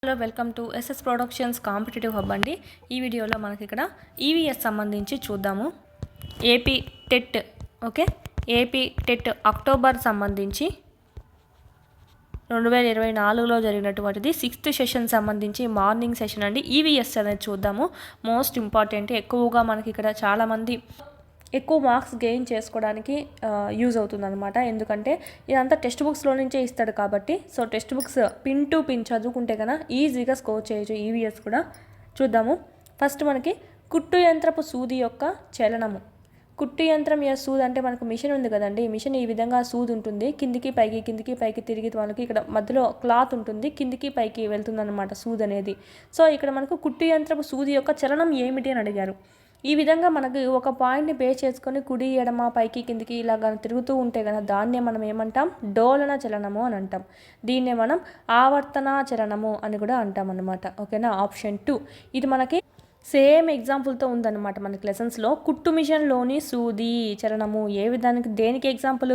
Hello welcome to SS productions competitive hub అండి. ఈ వీడియోలో మనకి ఇక్కడ ఈవీఎస్ సంబంధించి చూద్దాము. AP TET okay AP TET October సంబంధించి 2024లో జరిగినటువంటిది 6th సెషన్ సంబంధించి మార్నింగ్ సెషన్ అండి. ఈవీఎస్ అనేది చూద్దాము. మోస్ట్ ఇంపార్టెంట్, ఎక్కువగా మనకి ఇక్కడ చాలామంది ఎక్కువ మార్క్స్ గెయిన్ చేసుకోవడానికి యూజ్ అవుతుందన్నమాట. ఎందుకంటే ఇదంతా టెక్స్ట్ బుక్స్లో నుంచే ఇస్తాడు కాబట్టి, so text books pin to pin చదువుకుంటే కన్నా ఈజీగా స్కోర్ చేయొచ్చు. ఈవీఎస్ కూడా చూద్దాము. ఫస్ట్ మనకి కుట్టు యంత్రపు సూది యొక్క చలనము. కుట్టు యంత్రం సూది అంటే మనకు మిషన్ ఉంది కదండి. ఈ మిషన్ ఈ విధంగా సూది ఉంటుంది, కిందికి పైకి తిరిగి మనకి ఇక్కడ మధ్యలో క్లాత్ ఉంటుంది, కిందికి పైకి వెళ్తుందన్నమాట సూది అనేది. సో ఇక్కడ మనకు కుట్టు యంత్రపు సూది యొక్క చలనం ఏమిటి అని అడిగారు. ఈ విధంగా మనకు ఒక పాయింట్ని బేస్ చేసుకొని కుడి ఎడమ పైకి కిందికి ఇలాగ తిరుగుతూ ఉంటే కనుక దాన్నే మనం ఏమంటాం, డోలన చలనము అని అంటాం. దీన్నే మనం ఆవర్తన చలనము అని కూడా అంటాం అన్నమాట. ఓకేనా. ఆప్షన్ 2 ఇది మనకి సేమ్ ఎగ్జాంపుల్తో ఉందన్నమాట మనకి లెసన్స్లో. కుట్టు మిషన్లోని సూది చలనము ఏ విధానికి దేనికి ఎగ్జాంపుల్,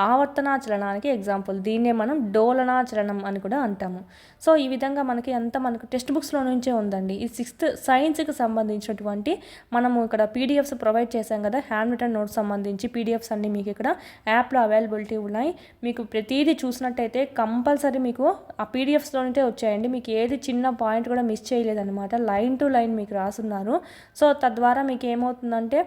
ఆవర్తన చలనానికి ఎగ్జాంపుల్. దీన్నే మనం డోలన చలనం అని కూడా అంటాము. సో ఈ విధంగా మనకి మనకు టెక్స్ట్ బుక్స్లో నుంచే ఉందండి. ఈ 6th సైన్స్కి సంబంధించినటువంటి మనము ఇక్కడ పీడిఎఫ్స్ ప్రొవైడ్ చేశాం కదా, హ్యాండ్ రిటన్ నోట్స్ సంబంధించి పీడిఎఫ్స్ అన్నీ మీకు ఇక్కడ యాప్లో అవైలబిలిటీ ఉన్నాయి. మీకు ప్రతిదీ చూసినట్టయితే కంపల్సరీ మీకు ఆ పీడిఎఫ్స్లో నుంచే వచ్చాయండి. మీకు ఏది చిన్న పాయింట్ కూడా మిస్ చేయలేదన్నమాట. లైన్ టు లైన్ మీకు రాసున్నారు. సో తద్వారా మీకు ఏమవుతుందంటే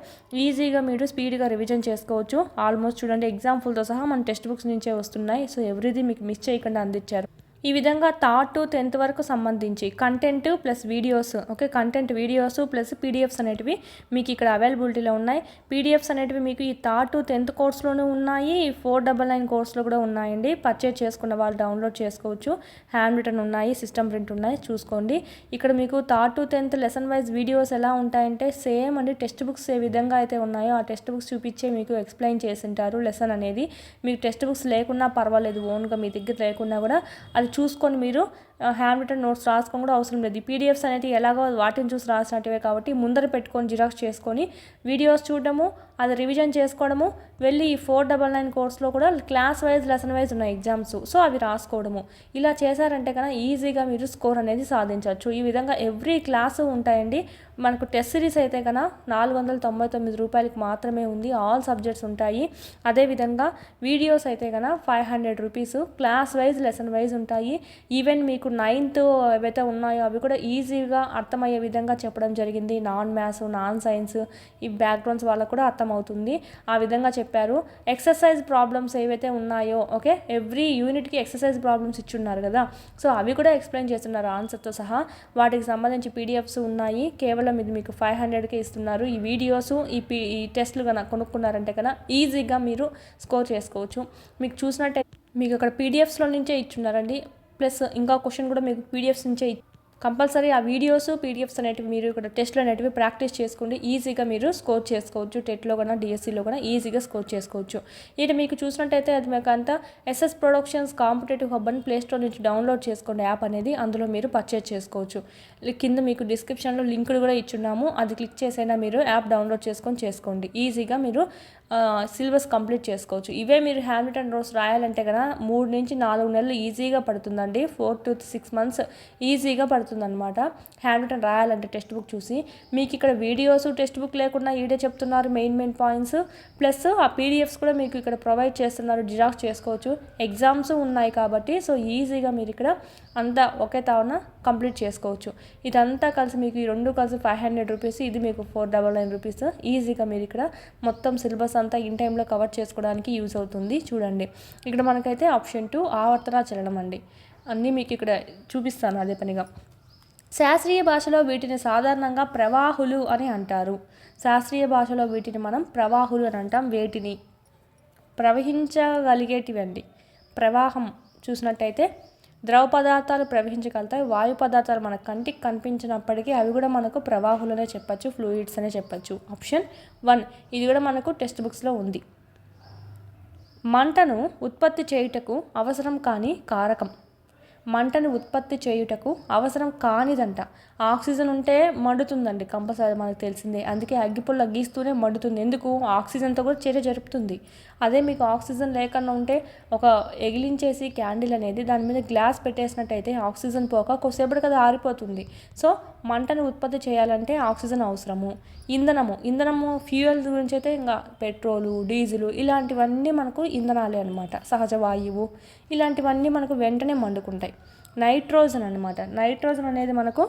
ఈజీగా మీరు స్పీడ్గా రివిజన్ చేసుకోవచ్చు. ఆల్మోస్ట్ చూడండి ఎగ్జాంపుల్తో సహా మన టెక్స్ట్ బుక్స్ నుంచే వస్తున్నాయి. సో ఎవ్రీథింగ్ మీకు మిస్ చేయకుండా అందించారు. ఈ విధంగా థర్డ్ టు 10th వరకు సంబంధించి content plus videos, okay content videos plus PDFs అనేటివి మీకు ఇక్కడ అవైలబిలిటీలో ఉన్నాయి. పీడిఎఫ్స్ అనేటివి మీకు ఈ థర్డ్ టు 10th కోర్స్లోనూ ఉన్నాయి, 499 కోర్స్లో కూడా ఉన్నాయండి. పర్చేజ్ చేసుకున్న వాళ్ళు డౌన్లోడ్ చేసుకోవచ్చు. హ్యాండ్ రిటన్ ఉన్నాయి, సిస్టమ్ ప్రింట్ ఉన్నాయి, చూసుకోండి. ఇక్కడ మీకు third to 10th lesson wise videos ఎలా ఉంటాయంటే సేమ్ అండి. టెక్స్ట్ బుక్స్ ఏ విధంగా అయితే ఉన్నాయో ఆ టెక్స్ట్ బుక్స్ చూపించే మీకు ఎక్స్ప్లెయిన్ చేసింటారు లెసన్ అనేది. మీకు టెక్స్ట్ బుక్స్ లేకున్నా పర్వాలేదు, ఓన్గా మీ దగ్గర లేకున్నా కూడా అది చూసుకొని మీరు హ్యాండ్ రిటన్ నోట్స్ రాసుకొని కూడా అవసరం లేదు. పీడిఎఫ్స్ అనేది ఎలాగో వాటిని చూసి రాసినట్టువే కాబట్టి ముందర పెట్టుకొని జిరాక్స్ చేసుకొని వీడియోస్ చూడడము, అది రివిజన్ చేసుకోవడము, వెళ్ళి ఈ 499 కోర్స్లో కూడా క్లాస్ వైజ్ లెసన్ వైజ్ ఉన్నాయి ఎగ్జామ్స్, సో అవి రాసుకోవడము. ఇలా చేశారంటే కన్నా ఈజీగా మీరు స్కోర్ అనేది సాధించవచ్చు. ఈ విధంగా ఎవ్రీ క్లాసు ఉంటాయండి. మనకు టెస్ట్ సిరీస్ అయితే కన్నా 499 రూపాయలకి మాత్రమే ఉంది. ఆల్ సబ్జెక్ట్స్ ఉంటాయి. అదేవిధంగా వీడియోస్ అయితే కన్నా 500 rupees. Class wise lesson wise ఉంటాయి. ఈవెన్ మీకు 9th ఏవైతే ఉన్నాయో అవి కూడా ఈజీగా అర్థమయ్యే విధంగా చెప్పడం జరిగింది. నాన్ మ్యాథ్స్, నాన్ సైన్స్, ఈ బ్యాక్గ్రౌండ్స్ వాళ్ళకు కూడా అర్థమవుతుంది. ఆ విధంగా చెప్పారు. ఎక్సర్సైజ్ ప్రాబ్లమ్స్ ఏవైతే ఉన్నాయో, ఓకే ఎవ్రీ యూనిట్కి ఎక్సర్సైజ్ ప్రాబ్లమ్స్ ఇచ్చున్నారు కదా, సో అవి కూడా ఎక్స్ప్లెయిన్ చేస్తున్నారు ఆన్సర్తో సహా. వాటికి సంబంధించి పీడిఎఫ్స్ ఉన్నాయి. కేవలం ఇది మీకు 500కే ఇస్తున్నారు. ఈ వీడియోస్ ఈ టెస్ట్లు కన్నా కొనుక్కున్నారంటే కన్నా ఈజీగా మీరు స్కోర్ చేసుకోవచ్చు. మీకు చూసినట్టే మీకు అక్కడ పీడిఎఫ్స్లో నుంచే ఇచ్చున్నారండి. ప్లస్ ఇంకా క్వశ్చన్ కూడా మీకు పీడిఎఫ్స్ నుంచే కంపల్సరీ ఆ వీడియోస్ పీడిఎఫ్స్ అనేటివి మీరు ఇక్కడ టెస్ట్లు అనేటివి ప్రాక్టీస్ చేసుకోండి. ఈజీగా మీరు స్కోర్ చేసుకోవచ్చు. టెట్లో కన్నా డిఎస్సిలో కూడా ఈజీగా స్కోర్ చేసుకోవచ్చు. ఇది మీకు చూసినట్టయితే అది మీకు అంతా ఎస్ఎస్ ప్రొడక్షన్స్ కాంపిటేటివ్ హబ్ అని ప్లేస్టోర్ నుంచి డౌన్లోడ్ చేసుకోండి యాప్ అనేది. అందులో మీరు పర్చేజ్ చేసుకోవచ్చు. కింద మీకు డిస్క్రిప్షన్లో లింకులు కూడా ఇచ్చున్నాము. అది క్లిక్ చేసైనా మీరు యాప్ డౌన్లోడ్ చేసుకోండి. ఈజీగా మీరు సిలబస్ కంప్లీట్ చేసుకోవచ్చు. ఇవే మీరు హ్యాండ్ రిటన్ నోట్స్ రాయాలంటే కదా 3 నుంచి 4 నెలలు ఈజీగా పడుతుందండి. 4 to 6 months ఈజీగా పడుతుందన్నమాట హ్యాండ్ రిటన్ రాయాలంటే టెక్స్ట్ బుక్ చూసి. మీకు ఇక్కడ వీడియోస్ టెక్స్ట్ బుక్ లేకుండా ఈడే చెప్తున్నారు మెయిన్ పాయింట్స్. ప్లస్ ఆ పీడిఎఫ్స్ కూడా మీకు ఇక్కడ ప్రొవైడ్ చేస్తున్నారు, జిరాక్స్ చేసుకోవచ్చు. ఎగ్జామ్స్ ఉన్నాయి కాబట్టి సో ఈజీగా మీరు ఇక్కడ అంతా ఒకే తావున కంప్లీట్ చేసుకోవచ్చు. ఇదంతా కలిసి మీకు ఈ రెండు కలిసి 500 రూపీస్, ఇది మీకు 499 రూపీస్. ఈజీగా మీరు ఇక్కడ మొత్తం సిలబస్ అంతా ఇన్ టైంలో కవర్ చేసుకోవడానికి యూజ్ అవుతుంది. చూడండి ఇక్కడ మనకైతే ఆప్షన్ 2 ఆవర్తన చలనం అండి. అన్నీ మీకు ఇక్కడ చూపిస్తాను అదే పనిగా. శాస్త్రీయ భాషలో వీటిని సాధారణంగా ప్రవాహులు అని అంటారు. శాస్త్రీయ భాషలో వీటిని మనం ప్రవాహులు అని అంటాం. వేటిని ప్రవహించగలిగేటివండి. ప్రవాహం చూసినట్టయితే ద్రవ పదార్థాలు ప్రవహించగలుగుతాయి. వాయు పదార్థాలు మన కంటికి కనిపించినప్పటికీ అవి కూడా మనకు ప్రవాహులనే చెప్పచ్చు, ఫ్లూయిడ్స్ అనే చెప్పచ్చు. ఆప్షన్ 1 ఇది కూడా మనకు టెక్స్ట్ బుక్స్లో ఉంది. మంటను ఉత్పత్తి చేయుటకు అవసరం కాని కారకం. మంటను ఉత్పత్తి చేయుటకు అవసరం కానిదంట. ఆక్సిజన్ ఉంటే మండుతుందండి కంపల్సరీ, మనకు తెలిసిందే. అందుకే అగ్గిపుల్ల గీస్తూనే మండుతుంది. ఎందుకు? ఆక్సిజన్తో కూడా చర్య జరుపుతుంది. అదే మీకు ఆక్సిజన్ లేకుండా ఉంటే ఒక ఎగిలించేసి క్యాండిల్ అనేది దాని మీద గ్లాస్ పెట్టేసినట్టయితే ఆక్సిజన్ పోక కొద్దిసేపటి కదా ఆరిపోతుంది. సో మంటను ఉత్పత్తి చేయాలంటే ఆక్సిజన్ అవసరము. ఇంధనము ఫ్యూయల్ గురించి అయితే ఇంకా పెట్రోలు, డీజిలు ఇలాంటివన్నీ మనకు ఇంధనాలే అనమాట. సహజ వాయువు ఇలాంటివన్నీ మనకు వెంటనే మండుకుంటాయి. నైట్రోజన్ అనమాట. నైట్రోజన్ అనేది మనకు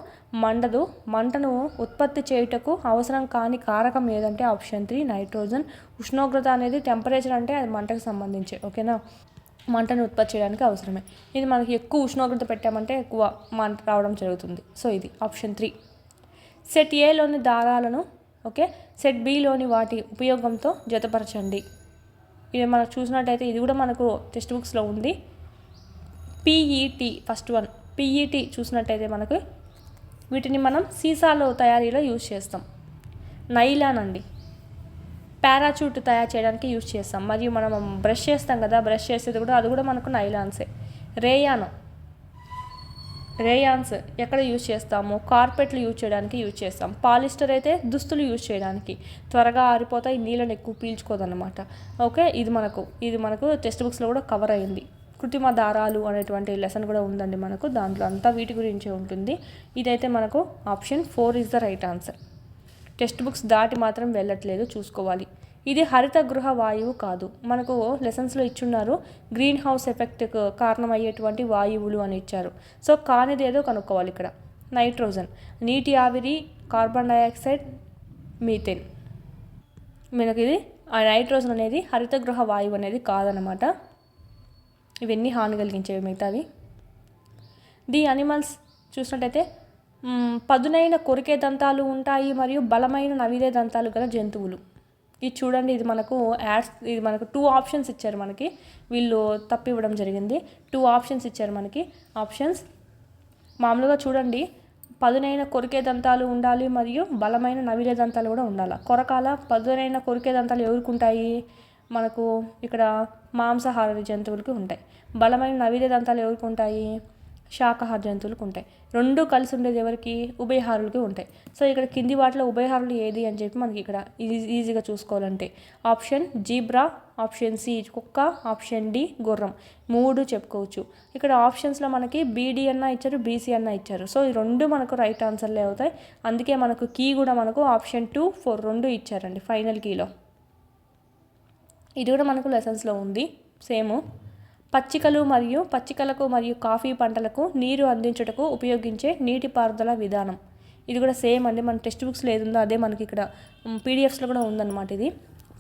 మండదు. మంటను ఉత్పత్తి చేయుటకు అవసరం కాని కారకం ఏదంటే ఆప్షన్ 3 నైట్రోజన్. ఉష్ణోగ్రత అనేది టెంపరేచర్ అంటే అది మంటకు సంబంధించి, ఓకేనా, మంటను ఉత్పత్తి చేయడానికి అవసరమే. ఇది మనకి ఎక్కువ ఉష్ణోగ్రత పెట్టామంటే ఎక్కువ మంట రావడం జరుగుతుంది. సో ఇది ఆప్షన్ 3. సెట్ ఏలోని దారాలను సెట్ బిలోని వాటి ఉపయోగంతో జతపరచండి. ఇది మనకు చూసినట్టయితే ఇది కూడా మనకు టెక్స్ట్ బుక్స్లో ఉంది. PET first one. పీఈటీ చూసినట్టయితే మనకు వీటిని మనం సీసాలో తయారీలో యూజ్ చేస్తాం. నైలాన్ అండి, పారాచూట్ తయారు చేయడానికి యూజ్ చేస్తాం. మరియు మనం బ్రష్ చేస్తాం కదా, బ్రష్ చేసేది కూడా అది కూడా మనకు నైలాన్సే. రేయాన్స్ ఎక్కడ యూజ్ చేస్తాము? కార్పెట్లు యూజ్ చేయడానికి యూజ్ చేస్తాం. పాలిస్టర్ అయితే దుస్తులు యూజ్ చేయడానికి, త్వరగా ఆరిపోతాయి, నీళ్ళని ఎక్కువ పీల్చుకోదన్నమాట. ఓకే, ఇది మనకు టెక్స్ట్ బుక్స్లో కూడా కవర్ అయింది. కృత్రిమ దారాలు అనేటువంటి లెసన్ కూడా ఉందండి మనకు, దాంట్లో అంతా వీటి గురించే ఉంటుంది. ఇదైతే మనకు option 4 is the right answer. Text books దాటి మాత్రం వెళ్ళట్లేదు, చూసుకోవాలి. ఇది హరిత గృహ వాయువు కాదు. మనకు లెసన్స్లో ఇచ్చున్నారు గ్రీన్ హౌస్ ఎఫెక్ట్కు కారణమయ్యేటువంటి వాయువులు అని ఇచ్చారు. సో కానిది ఏదో కనుక్కోవాలి ఇక్కడ. నైట్రోజన్, నీటి ఆవిరి, కార్బన్ డైఆక్సైడ్, మీథేన్. మనకి ఇది ఆ నైట్రోజన్ అనేది హరిత గృహ వాయువు అనేది కాదనమాట. ఇవన్నీ హాని కలిగించేవి మిగతావి. ది అనిమల్స్ చూసినట్టయితే పదునైన కొరికే దంతాలు ఉంటాయి మరియు బలమైన నవిలే దంతాలు గల జంతువులు. ఇది చూడండి, ఇది మనకు ఇది మనకు 2 ఆప్షన్స్ ఇచ్చారు. మనకి వీళ్ళు తప్పివ్వడం జరిగింది. 2 ఆప్షన్స్ ఇచ్చారు మనకి. ఆప్షన్స్ మామూలుగా చూడండి, పదునైన కొరికే దంతాలు ఉండాలి మరియు బలమైన నవిలే దంతాలు కూడా ఉండాలి. పదునైన కొరికే దంతాలు ఎవరికి ఉంటాయి? మనకు ఇక్కడ మాంసాహార జంతువులకి ఉంటాయి. బలమైన నవిలే దంతాలు ఎవరికి ఉంటాయి? శాకాహార జంతువులకు ఉంటాయి. 2 కలిసి ఉండేది ఎవరికి? ఉభయహారులకి ఉంటాయి. సో ఇక్కడ కింది వాటిలో ఉభయహారులు ఏది అని చెప్పి మనకి ఇక్కడ ఈజీగా చూసుకోవాలంటే ఆప్షన్ జీబ్రా, ఆప్షన్ సి కుక్క, ఆప్షన్ డి గుర్రం, 3 చెప్పుకోవచ్చు. ఇక్కడ ఆప్షన్స్లో మనకి బీడీ అన్న ఇచ్చారు, బీసీ అన్న ఇచ్చారు. సో ఈ 2 మనకు రైట్ ఆన్సర్లే అవుతాయి. అందుకే మనకు కీ కూడా మనకు ఆప్షన్ 2, 4 2 ఇచ్చారండి ఫైనల్ కీలో. ఇది కూడా మనకు లెసన్స్లో ఉంది సేమ్. పచ్చికలకు మరియు కాఫీ పంటలకు నీరు అందించుటకు ఉపయోగించే నీటిపారుదల విధానం. ఇది కూడా సేమ్ అండి, మన టెక్స్ట్ బుక్స్లో ఏది ఉందో అదే మనకి ఇక్కడ పీడిఎఫ్స్లో కూడా ఉందన్నమాట. ఇది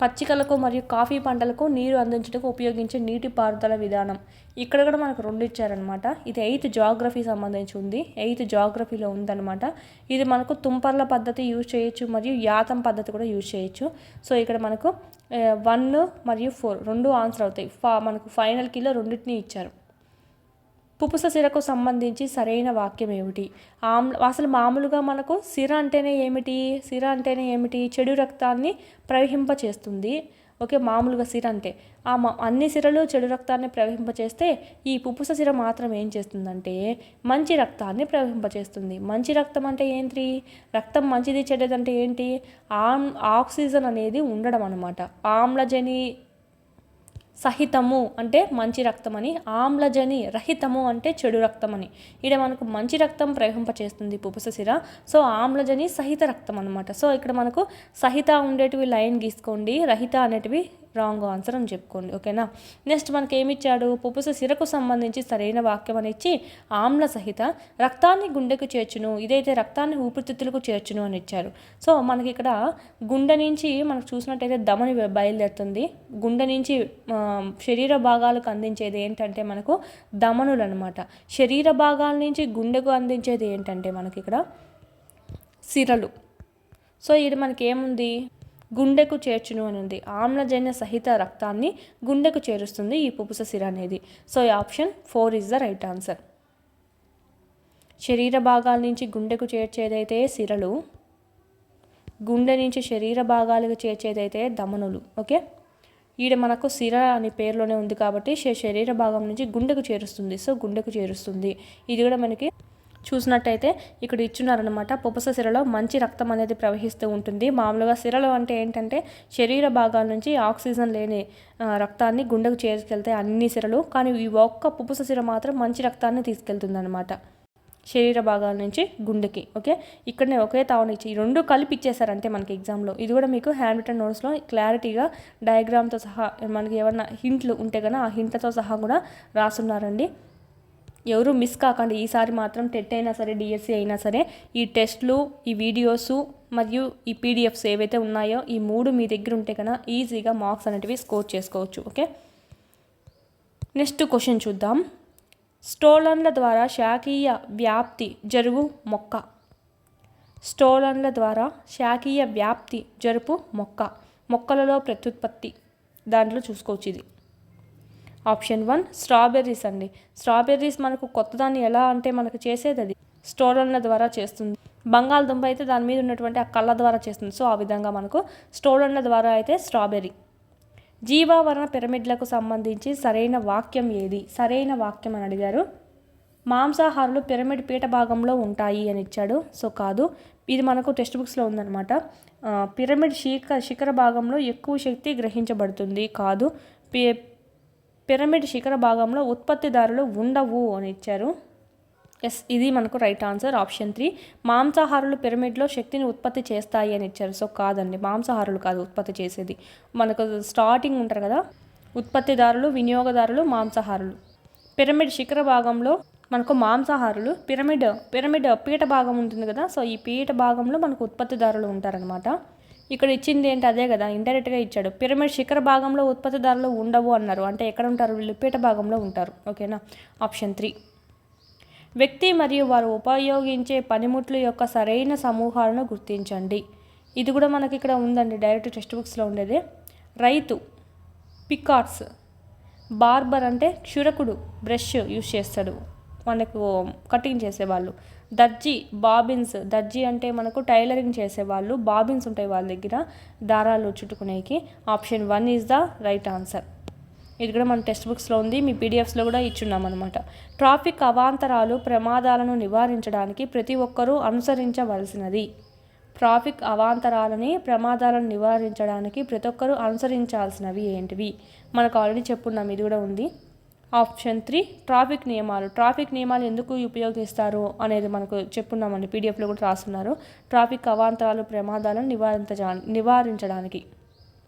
పచ్చికలకు మరియు కాఫీ పంటలకు నీరు అందించుటకు ఉపయోగించే నీటిపారుదల విధానం. ఇక్కడ కూడా మనకు 2 ఇచ్చారనమాట. ఇది 8th జాగ్రఫీ సంబంధించి ఉంది, 8th జాగ్రఫీలో ఉందన్నమాట. ఇది మనకు తుంపర్ల పద్ధతి యూజ్ చేయొచ్చు మరియు యాతం పద్ధతి కూడా యూజ్ చేయొచ్చు. సో ఇక్కడ మనకు 1 మరియు 4 2 ఆన్సర్ అవుతాయి. మనకు ఫైనల్ కీలో 2టిని ఇచ్చారు. పుపుస సిరకు సంబంధించి సరైన వాక్యం ఏమిటి? అసలు మామూలుగా మనకు సిర అంటేనే ఏమిటి? చెడు రక్తాన్ని ప్రవహింపచేస్తుంది. ఓకే, మామూలుగా సిర అంటే అన్ని సిరలు చెడు రక్తాన్ని ప్రవహింపచేస్తే ఈ పుపుస సిర మాత్రం ఏం చేస్తుందంటే మంచి రక్తాన్ని ప్రవహింపచేస్తుంది. మంచి రక్తం అంటే ఏంటి? రక్తం మంచిది చెడ్డదంటే ఏంటి? ఆక్సిజన్ అనేది ఉండడం అనమాట. ఆమ్లజని సహితము అంటే మంచి రక్తం అని, ఆమ్లజని రహితము అంటే చెడు రక్తం అని. ఇక్కడ మనకు మంచి రక్తం ప్రవహింపచేస్తుంది పుపుస సిర. సో ఆమ్లజని సహిత రక్తం అనమాట. సో ఇక్కడ మనకు సహిత ఉండేటివి లైన్ గీసుకోండి, రహిత అనేటివి రాంగ్ ఆన్సర్ అని చెప్పుకోండి. ఓకేనా. నెక్స్ట్ మనకి ఏమి ఇచ్చాడు? పుపుస సిరకు సంబంధించి సరైన వాక్యం అని ఇచ్చి ఆమ్ల సహిత రక్తాన్ని గుండెకు చేర్చును, ఇదైతే రక్తాన్ని ఊపిరితిత్తులకు చేర్చును అని ఇచ్చారు. సో మనకి ఇక్కడ గుండె నుంచి మనకు చూసినట్టయితే ధమని బయలుదేరుతుంది. గుండె నుంచి శరీర భాగాలకు అందించేది ఏంటంటే మనకు ధమనులు అనమాట. శరీర భాగాల నుంచి గుండెకు అందించేది ఏంటంటే మనకి ఇక్కడ సిరలు. సో ఇది మనకి ఏముంది? గుండెకు చేర్చును అని ఉంది. ఆమ్లజన్య సహిత రక్తాన్ని గుండెకు చేరుస్తుంది ఈ పుపుస సిర అనేది. సో ఈ option 4 is the right answer. శరీర భాగాల నుంచి గుండెకు చేర్చేదైతే సిరలు, గుండె నుంచి శరీర భాగాలకు చేర్చేదైతే ధమనులు. ఓకే, ఈడ మనకు సిర అనే పేరులోనే ఉంది కాబట్టి శరీర భాగం నుంచి గుండెకు చేరుస్తుంది. సో గుండెకు చేరుస్తుంది. ఇది కూడా మనకి చూసినట్టయితే ఇక్కడ ఇచ్చున్నారనమాట. పుపస సిరలో మంచి రక్తం అనేది ప్రవహిస్తూ ఉంటుంది. మామూలుగా సిరలో అంటే ఏంటంటే శరీర భాగాల నుంచి ఆక్సిజన్ లేని రక్తాన్ని గుండెకు చేరుకెళ్తాయి అన్ని సిరలు. కానీ ఈ ఒక్క పుపస సిర మాత్రం మంచి రక్తాన్ని తీసుకెళ్తుంది అనమాట శరీర భాగాల నుంచి గుండెకి. ఓకే, ఇక్కడనే ఒకే తావున ఇచ్చి ఈ రెండు కలిపి ఇచ్చేసారంటే మనకి ఎగ్జామ్లో. ఇది కూడా మీకు హ్యాండ్ రిటన్ నోట్స్లో క్లారిటీగా డయాగ్రామ్తో సహా మనకి ఏమన్నా హింట్లు ఉంటే కన్నా ఆ హింట్లతో సహా కూడా రాస్తున్నారండి. ఎవరు మిస్ కాకండి. ఈసారి మాత్రం టెట్ అయినా సరే డిఎస్సి అయినా సరే ఈ టెస్ట్లు, ఈ వీడియోసు మరియు ఈ పీడిఎఫ్స్ ఏవైతే ఉన్నాయో ఈ 3 మీ దగ్గర ఉంటే కన్నా ఈజీగా మార్క్స్ అనేటివి స్కోర్ చేసుకోవచ్చు. ఓకే, నెక్స్ట్ క్వశ్చన్ చూద్దాం. స్టోలన్ల ద్వారా శాఖీయ వ్యాప్తి జరుగు మొక్క. స్టోలన్ల ద్వారా శాఖీయ వ్యాప్తి జరుపు మొక్క. మొక్కలలో ప్రత్యుత్పత్తి దాంట్లో చూసుకోవచ్చు. ఇది ఆప్షన్ 1 స్ట్రాబెర్రీస్ అండి. స్ట్రాబెర్రీస్ మనకు కొత్తదాన్ని ఎలా అంటే మనకు చేసేది అది స్టోలన్ల ద్వారా చేస్తుంది. బంగాళదుంప అయితే దాని మీద ఉన్నటువంటి ఆ కళ్ళ ద్వారా చేస్తుంది. సో ఆ విధంగా మనకు స్టోలన్ల ద్వారా అయితే స్ట్రాబెర్రీ. జీవావరణ పిరమిడ్లకు సంబంధించి సరైన వాక్యం ఏది? సరైన వాక్యం అని అడిగారు. మాంసాహారులు పిరమిడ్ పీఠ భాగంలో ఉంటాయి అని ఇచ్చాడు. సో కాదు, ఇది మనకు టెక్స్ట్ బుక్స్లో ఉందన్నమాట. పిరమిడ్ శిఖర భాగంలో ఎక్కువ శక్తి గ్రహించబడుతుంది. కాదు, పిరమిడ్ శిఖర భాగంలో ఉత్పత్తిదారులు ఉండవు అని ఇచ్చారు. ఎస్, ఇది మనకు రైట్ ఆన్సర్ ఆప్షన్ 3. మాంసాహారులు పిరమిడ్లో శక్తిని ఉత్పత్తి చేస్తాయి అని ఇచ్చారు. సో కాదండి, మాంసాహారులు కాదు ఉత్పత్తి చేసేది. మనకు స్టార్టింగ్ ఉంటారు కదా ఉత్పత్తిదారులు, వినియోగదారులు, మాంసాహారులు. పిరమిడ్ శిఖర భాగంలో మనకు మాంసాహారులు, పిరమిడ్ పీఠ భాగం ఉంటుంది కదా, సో ఈ పీఠ భాగంలో మనకు ఉత్పత్తిదారులు ఉంటారనమాట. ఇక్కడ ఇచ్చింది ఏంటి అదే కదా, ఇండైరెక్ట్గా ఇచ్చాడు. పిరమిడ్ శిఖర భాగంలో ఉత్పత్తిదారులు ఉండవు అన్నారు. అంటే ఎక్కడ ఉంటారు వీళ్ళు? పీఠ భాగంలో ఉంటారు. ఓకేనా, ఆప్షన్ 3. వ్యక్తి మరియు వారు ఉపయోగించే పనిముట్లు యొక్క సరైన సమూహాలను గుర్తించండి. ఇది కూడా మనకి ఇక్కడ ఉందండి, డైరెక్ట్ టెక్స్ట్ బుక్స్లో ఉండేది. రైతు పికాట్స్, బార్బర్ అంటే క్షురకుడు బ్రష్ యూజ్ చేస్తాడు మనకు కటింగ్ చేసేవాళ్ళు. దర్జీ బాబిన్స్, దర్జీ అంటే మనకు టైలరింగ్ చేసేవాళ్ళు. బాబిన్స్ ఉంటాయి వాళ్ళ దగ్గర దారాలు చుట్టుకునేకి. Option 1 is the right answer. ఇది కూడా మన టెక్స్ట్ బుక్స్లో ఉంది, మీ పీడిఎఫ్స్లో కూడా ఇచ్చున్నాం అనమాట. ట్రాఫిక్ అవాంతరాలు ప్రమాదాలను నివారించడానికి ప్రతి ఒక్కరూ అనుసరించవలసినది. ట్రాఫిక్ అవాంతరాలని ప్రమాదాలను నివారించడానికి ప్రతి ఒక్కరూ అనుసరించాల్సినవి ఏంటివి? మనకు ఆల్రెడీ చెప్పున్నాం, ఇది కూడా ఉంది. ఆప్షన్ 3 ట్రాఫిక్ నియమాలు. ట్రాఫిక్ నియమాలు ఎందుకు ఉపయోగిస్తారు అనేది మనకు చెప్పున్నామండి, పీడిఎఫ్లో కూడా రాస్తున్నారు. ట్రాఫిక్ అవాంతరాలు ప్రమాదాలను నివారించడానికి.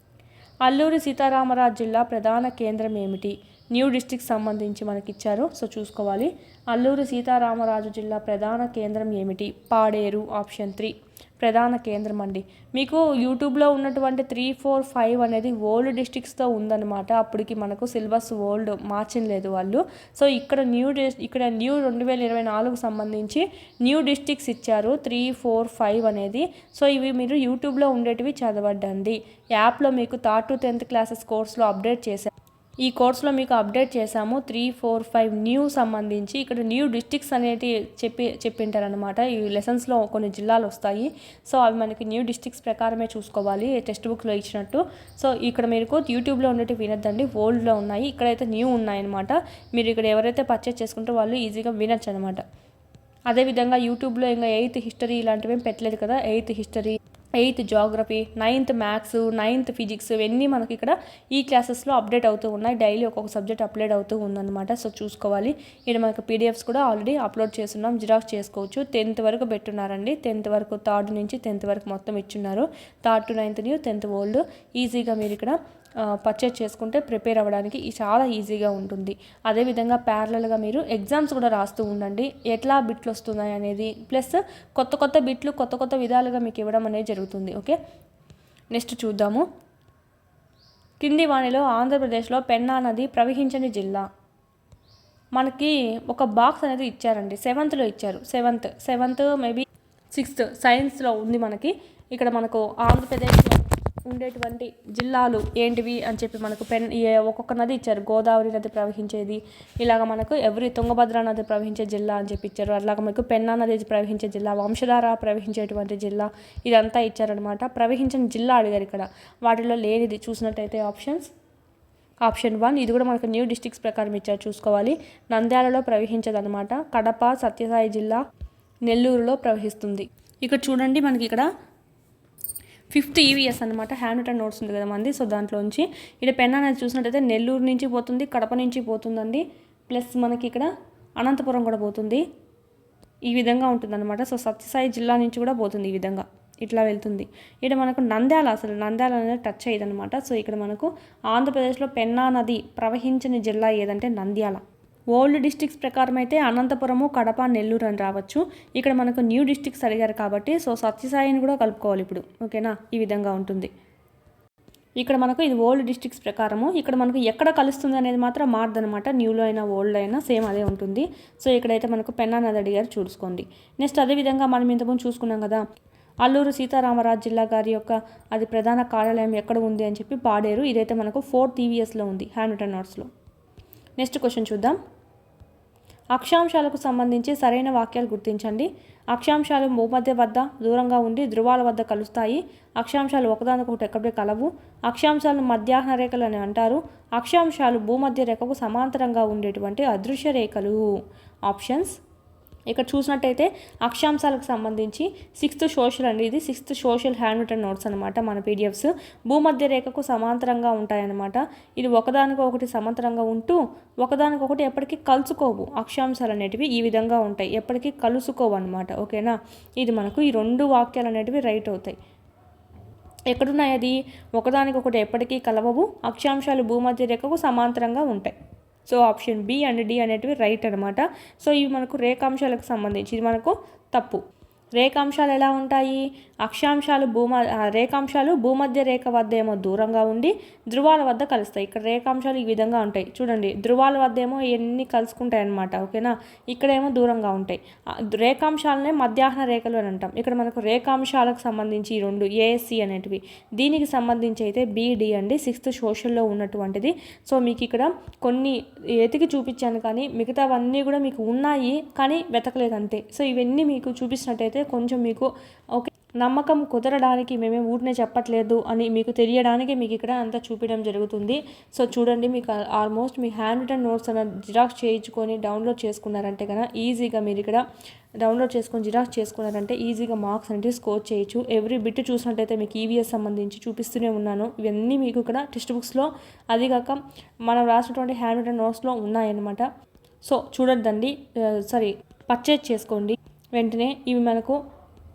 అల్లూరి సీతారామరాజు జిల్లా ప్రధాన కేంద్రం ఏమిటి? న్యూ డిస్ట్రిక్ట్ సంబంధించి మనకి ఇచ్చారు. సో చూసుకోవాలి. అల్లూరి సీతారామరాజు జిల్లా ప్రధాన కేంద్రం ఏమిటి? పాడేరు. ఆప్షన్ 3 ప్రధాన కేంద్రం అండి. మీకు యూట్యూబ్లో ఉన్నటువంటి 3, 4, 5 అనేది ఓల్డ్ డిస్ట్రిక్ట్స్తో ఉందన్నమాట. అప్పటికి మనకు సిలబస్ ఓల్డ్ మార్చలేదు వాళ్ళు. సో ఇక్కడ న్యూ 2024 సంబంధించి న్యూ డిస్ట్రిక్ట్స్ ఇచ్చారు 3, 4, 5 అనేది. సో ఇవి మీరు యూట్యూబ్లో ఉండేటివి చదవద్దండి. యాప్లో మీకు 3rd to 10th క్లాసెస్ కోర్సులో అప్డేట్ చేశారు. ఈ కోర్సులో మీకు అప్డేట్ చేశాము 3, 4, 5 న్యూ సంబంధించి. ఇక్కడ న్యూ డిస్ట్రిక్ట్స్ అనేవి చెప్పింటారనమాట. ఈ లెసన్స్లో కొన్ని జిల్లాలు వస్తాయి. సో అవి మనకి న్యూ డిస్ట్రిక్ట్స్ ప్రకారమే చూసుకోవాలి, టెక్స్ట్ బుక్లో ఇచ్చినట్టు. సో ఇక్కడ మీరు యూట్యూబ్లో ఉండేవి వినొద్దండి, ఓల్డ్లో ఉన్నాయి. ఇక్కడైతే న్యూ ఉన్నాయన్నమాట. మీరు ఇక్కడ ఎవరైతే పర్చేస్ చేసుకుంటారో వాళ్ళు ఈజీగా వినొచ్చు అనమాట. అదేవిధంగా యూట్యూబ్లో ఇంకా 8th హిస్టరీ ఇలాంటివి ఏం పెట్టలేదు కదా. 8th history, 8th geography, 9th maths, 9th physics ఇవన్నీ మనకి ఇక్కడ ఈ క్లాసెస్లో అప్డేట్ అవుతూ ఉన్నాయి. డైలీ ఒక్కొక్క సబ్జెక్ట్ అప్లోడ్ అవుతూ ఉందన్నమాట. సో చూసుకోవాలి. ఇక్కడ మనకు పీడిఎఫ్స్ కూడా ఆల్రెడీ అప్లోడ్ చేస్తున్నాం, జిరాక్స్ చేసుకోవచ్చు. 10th వరకు పెట్టున్నారండి. 10th వరకు 3rd నుంచి 10th వరకు మొత్తం ఇచ్చున్నారు. 3rd to 9th new, 10th old. ఈజీగా మీరు ఇక్కడ పర్చేజ్ చేసుకుంటే ప్రిపేర్ అవ్వడానికి చాలా ఈజీగా ఉంటుంది. అదేవిధంగా ప్యారలల్గా మీరు ఎగ్జామ్స్ కూడా రాస్తూ ఉండండి. ఎట్లా బిట్లు వస్తున్నాయి అనేది, ప్లస్ కొత్త బిట్లు కొత్త విధాలుగా మీకు ఇవ్వడం అనేది జరుగుతుంది. ఓకే, నెక్స్ట్ చూద్దాము. కింది వాణిలో ఆంధ్రప్రదేశ్లో పెన్నా నది ప్రవహించని జిల్లా. మనకి ఒక బాక్స్ అనేది ఇచ్చారండి, 7thలో ఇచ్చారు. 7th మేబీ 6th సైన్స్లో ఉంది మనకి. ఇక్కడ మనకు ఆంధ్రప్రదేశ్లో ఉండేటువంటి జిల్లాలు ఏంటివి అని చెప్పి మనకు ఒక్కొక్క నది ఇచ్చారు. గోదావరి నది ప్రవహించేది, ఇలాగ మనకు తుంగభద్ర నది ప్రవహించే జిల్లా అని చెప్పి ఇచ్చారు. అలాగ మనకు పెన్నా నది ప్రవహించే జిల్లా, వంశధార ప్రవహించేటువంటి జిల్లా, ఇదంతా ఇచ్చారనమాట. ప్రవహించిన జిల్లా అడిగారు ఇక్కడ. వాటిలో లేనిది చూసినట్టయితే ఆప్షన్స్ ఆప్షన్ 1 ఇది కూడా మనకు న్యూ డిస్ట్రిక్ట్స్ ప్రకారం ఇచ్చారు, చూసుకోవాలి. నంద్యాలలో ప్రవహించదనమాట. కడప, సత్యసాయి జిల్లా, నెల్లూరులో ప్రవహిస్తుంది. ఇక్కడ చూడండి మనకి ఇక్కడ 5th EVS అనమాట. హ్యాండ్ రిటన్ నోట్స్ ఉంది కదా మంది. సో దాంట్లోంచి ఇక్కడ పెన్నా అనేది చూసినట్టయితే నెల్లూరు నుంచి పోతుంది, కడప నుంచి పోతుందండి. ప్లస్ మనకి ఇక్కడ అనంతపురం కూడా పోతుంది. ఈ విధంగా ఉంటుందన్నమాట. సో సత్యసాయి జిల్లా నుంచి కూడా పోతుంది, ఈ విధంగా ఇట్లా వెళ్తుంది. ఇక్కడ మనకు నంద్యాల అనేది టచ్ అయ్యేదనమాట. సో ఇక్కడ మనకు ఆంధ్రప్రదేశ్లో పెన్నా నది ప్రవహించని జిల్లా ఏదంటే నంద్యాల. ఓల్డ్ డిస్ట్రిక్ట్స్ ప్రకారం అయితే అనంతపురము, కడప, నెల్లూరు అని రావచ్చు. ఇక్కడ మనకు న్యూ డిస్ట్రిక్ట్స్ అడిగారు కాబట్టి సో సత్యసాయిని కూడా కలుపుకోవాలి ఇప్పుడు, ఓకేనా. ఈ విధంగా ఉంటుంది. ఇక్కడ మనకు ఇది ఓల్డ్ డిస్ట్రిక్ట్స్ ప్రకారము. ఇక్కడ మనకు ఎక్కడ కలుస్తుంది అనేది మాత్రం మారదనమాట. న్యూలో అయినా ఓల్డ్ అయినా సేమ్ అదే ఉంటుంది. సో ఇక్కడైతే మనకు పెన్నా నది అడిగారు, చూసుకోండి. నెక్స్ట్ అదేవిధంగా మనం ఇంతకుముందు చూసుకున్నాం కదా, అల్లూరు సీతారామరాజు జిల్లా గారి యొక్క అది ప్రధాన కార్యాలయం ఎక్కడ ఉంది అని చెప్పి పాడేరు. ఇదైతే మనకు 4th EVSలో ఉంది హ్యాండ్ రిటన్ నోట్స్లో. నెక్స్ట్ క్వశ్చన్ చూద్దాం. అక్షాంశాలకు సంబంధించి సరైన వాక్యాలు గుర్తించండి. అక్షాంశాలు భూమధ్య వద్ద దూరంగా ఉండి ధృవాల వద్ద కలుస్తాయి. అక్షాంశాలు ఒకదానికొకటి ఎక్కడే కలవు. అక్షాంశాలను మధ్యాహ్న రేఖలు అని అంటారు. అక్షాంశాలు భూమధ్య రేఖకు సమాంతరంగా ఉండేటువంటి అదృశ్య రేఖలు. ఆప్షన్స్ ఇక్కడ చూసినట్టయితే అక్షాంశాలకు సంబంధించి 6th సోషల్ అండి. ఇది 6th social hand return notes అనమాట. మన పీడిఎఫ్స్ భూమధ్య రేఖకు సమాంతరంగా ఉంటాయన్నమాట. ఇది ఒకదానికొకటి సమాంతరంగా ఉంటూ ఒకదానికొకటి ఎప్పటికీ కలుసుకోవు. అక్షాంశాలు అనేటివి ఈ విధంగా ఉంటాయి, ఎప్పటికీ కలుసుకోవు అనమాట, ఓకేనా. ఇది మనకు ఈ 2 వాక్యాలు అనేటివి రైట్ అవుతాయి. ఎక్కడున్నాయి అది? ఒకదానికొకటి ఎప్పటికీ కలవవు, అక్షాంశాలు భూమధ్య రేఖకు సమాంతరంగా ఉంటాయి. So option B and D అనేటివి రైట్ అనమాట. సో ఇవి మనకు రేఖాంశాలకు సంబంధించి, ఇది మనకు తప్పు. రేఖాంశాలు ఎలా ఉంటాయి? రేఖాంశాలు భూమధ్య రేఖ వద్ద ఏమో దూరంగా ఉండి ధృవాల వద్ద కలుస్తాయి. ఇక్కడ రేఖాంశాలు ఈ విధంగా ఉంటాయి చూడండి. ధృవాల వద్ద ఏమో ఎన్ని కలుసుకుంటాయి అనమాట, ఓకేనా. ఇక్కడేమో దూరంగా ఉంటాయి. రేఖాంశాలనే మధ్యాహ్న రేఖలు అని అంటాం. ఇక్కడ మనకు రేఖాంశాలకు సంబంధించి ఈ 2 ఏఎస్సి అనేటివి. దీనికి సంబంధించి అయితే బిడి అండి 6th సోషల్లో ఉన్నటువంటిది. సో మీకు ఇక్కడ కొన్ని ఎతికి చూపించాను కానీ మిగతావన్నీ కూడా మీకు ఉన్నాయి కానీ వెతకలేదు అంతే. సో ఇవన్నీ మీకు చూపించినట్టయితే కొంచెం మీకు ఓకే నమ్మకం కుదరడానికి మేమే ఊరినే చెప్పట్లేదు అని మీకు తెలియడానికి మీకు ఇక్కడ అంతా చూపించడం జరుగుతుంది. సో చూడండి, మీకు ఆల్మోస్ట్ మీ హ్యాండ్ రిటన్ నోట్స్ అన్న జిరాక్స్ చేయించుకొని డౌన్లోడ్ చేసుకున్నారంటే కనుక ఈజీగా మీరు ఇక్కడ డౌన్లోడ్ చేసుకొని జిరాక్స్ చేసుకున్నారంటే ఈజీగా మార్క్స్ అంటే స్కోర్ చేయొచ్చు. ఎవ్రీ బిట్ చూసినట్టయితే మీకు ఈవీఎస్ సంబంధించి చూపిస్తూనే ఉన్నాను. ఇవన్నీ మీకు ఇక్కడ టెక్స్ట్ బుక్స్లో అదిగాక మనం రాసినటువంటి హ్యాండ్ రిటన్ నోట్స్లో ఉన్నాయన్నమాట. సో చూడొద్దండి, పర్చేజ్ చేసుకోండి వెంటనే. ఇవి మనకు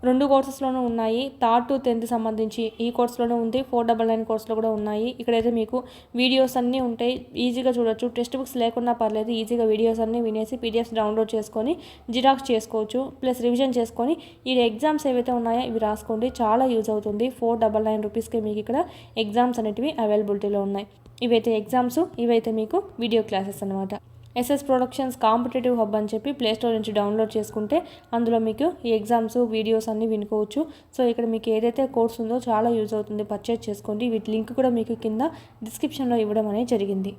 2 కోర్సెస్లోనూ ఉన్నాయి. 3rd to 10th సంబంధించి ఈ కోర్సులోనే ఉంది, 499 కోర్సులో కూడా ఉన్నాయి. ఇక్కడైతే మీకు వీడియోస్ అన్నీ ఉంటాయి, ఈజీగా చూడొచ్చు. టెక్స్ట్ బుక్స్ లేకున్నా పర్లేదు, ఈజీగా వీడియోస్ అన్నీ వినేసి పీడిఎఫ్స్ డౌన్లోడ్ చేసుకొని జిరాక్స్ చేసుకోవచ్చు. ప్లస్ రివిజన్ చేసుకొని ఈ ఎగ్జామ్స్ ఏవైతే ఉన్నాయో ఇవి రాసుకోండి, చాలా యూజ్ అవుతుంది. 499 రూపీస్కే మీకు ఇక్కడ ఎగ్జామ్స్ అనేటివి అవైలబిలిటీలో ఉన్నాయి. ఇవైతే ఎగ్జామ్స్, ఇవైతే మీకు వీడియో క్లాసెస్ అనమాట. ఎస్ఎస్ ప్రొడక్షన్స్ కాంపిటేటివ్ హబ్ అని చెప్పి ప్లేస్టోర్ నుంచి డౌన్లోడ్ చేసుకుంటే అందులో మీకు ఈ ఎగ్జామ్స్ వీడియోస్ అన్నీ వినుకోవచ్చు. సో ఇక్కడ మీకు ఏదైతే కోర్స్ ఉందో చాలా యూజ్ అవుతుంది, పర్చేజ్ చేసుకోండి. వీటి లింక్ కూడా మీకు కింద డిస్క్రిప్షన్లో ఇవ్వడం అనేది జరిగింది.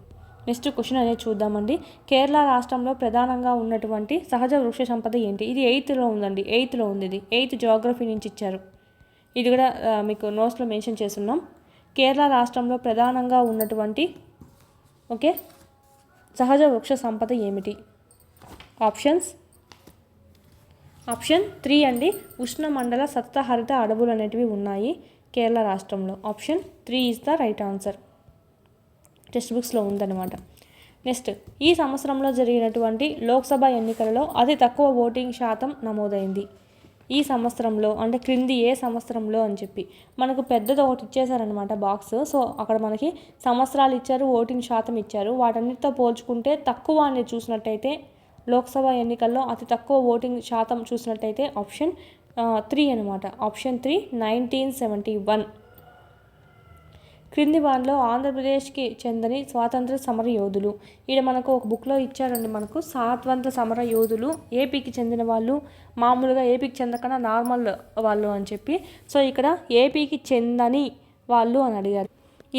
నెక్స్ట్ క్వశ్చన్ అనేది చూద్దామండి. కేరళ రాష్ట్రంలో ప్రధానంగా ఉన్నటువంటి సహజ వృక్ష సంపద ఏంటి? ఇది 8th ఉందండి, 8th ఉంది. ఇది 8th జియోగ్రఫీ నుంచి ఇచ్చారు. ఇది కూడా మీకు నోట్స్లో మెన్షన్ చేస్తున్నాం. కేరళ రాష్ట్రంలో ప్రధానంగా ఉన్నటువంటి సహజ వృక్ష సంపద ఏమిటి? ఆప్షన్ 3 అండి. ఉష్ణమండల సప్తహరిత అడవులు అనేటివి ఉన్నాయి కేరళ రాష్ట్రంలో. Option 3 is the right answer. Text బుక్స్లో ఉందన్నమాట. నెక్స్ట్, ఈ సంవత్సరంలో జరిగినటువంటి లోక్సభ ఎన్నికలలో అతి తక్కువ ఓటింగ్ శాతం నమోదైంది. ఈ సంవత్సరంలో అంటే క్రింది ఏ సంవత్సరంలో అని చెప్పి మనకు పెద్దది ఒకటి ఇచ్చేసారనమాట బాక్స్. సో అక్కడ మనకి సంవత్సరాలు ఇచ్చారు, ఓటింగ్ శాతం ఇచ్చారు. వాటన్నిటితో పోల్చుకుంటే తక్కువ అనేది చూసినట్టయితే లోక్సభ ఎన్నికల్లో అతి తక్కువ ఓటింగ్ శాతం చూసినట్టయితే ఆప్షన్ 3 అనమాట. ఆప్షన్ 3 1971. క్రింది వారిలో ఆంధ్రప్రదేశ్కి చెందని స్వాతంత్ర సమర యోధులు. ఇక్కడ మనకు ఒక బుక్లో ఇచ్చారండి, మనకు స్వాతంత్ర సమర యోధులు ఏపీకి చెందిన వాళ్ళు, మామూలుగా ఏపీకి చెందకుండా నార్మల్ వాళ్ళు అని చెప్పి. సో ఇక్కడ ఏపీకి చెందని వాళ్ళు అని అడిగారు.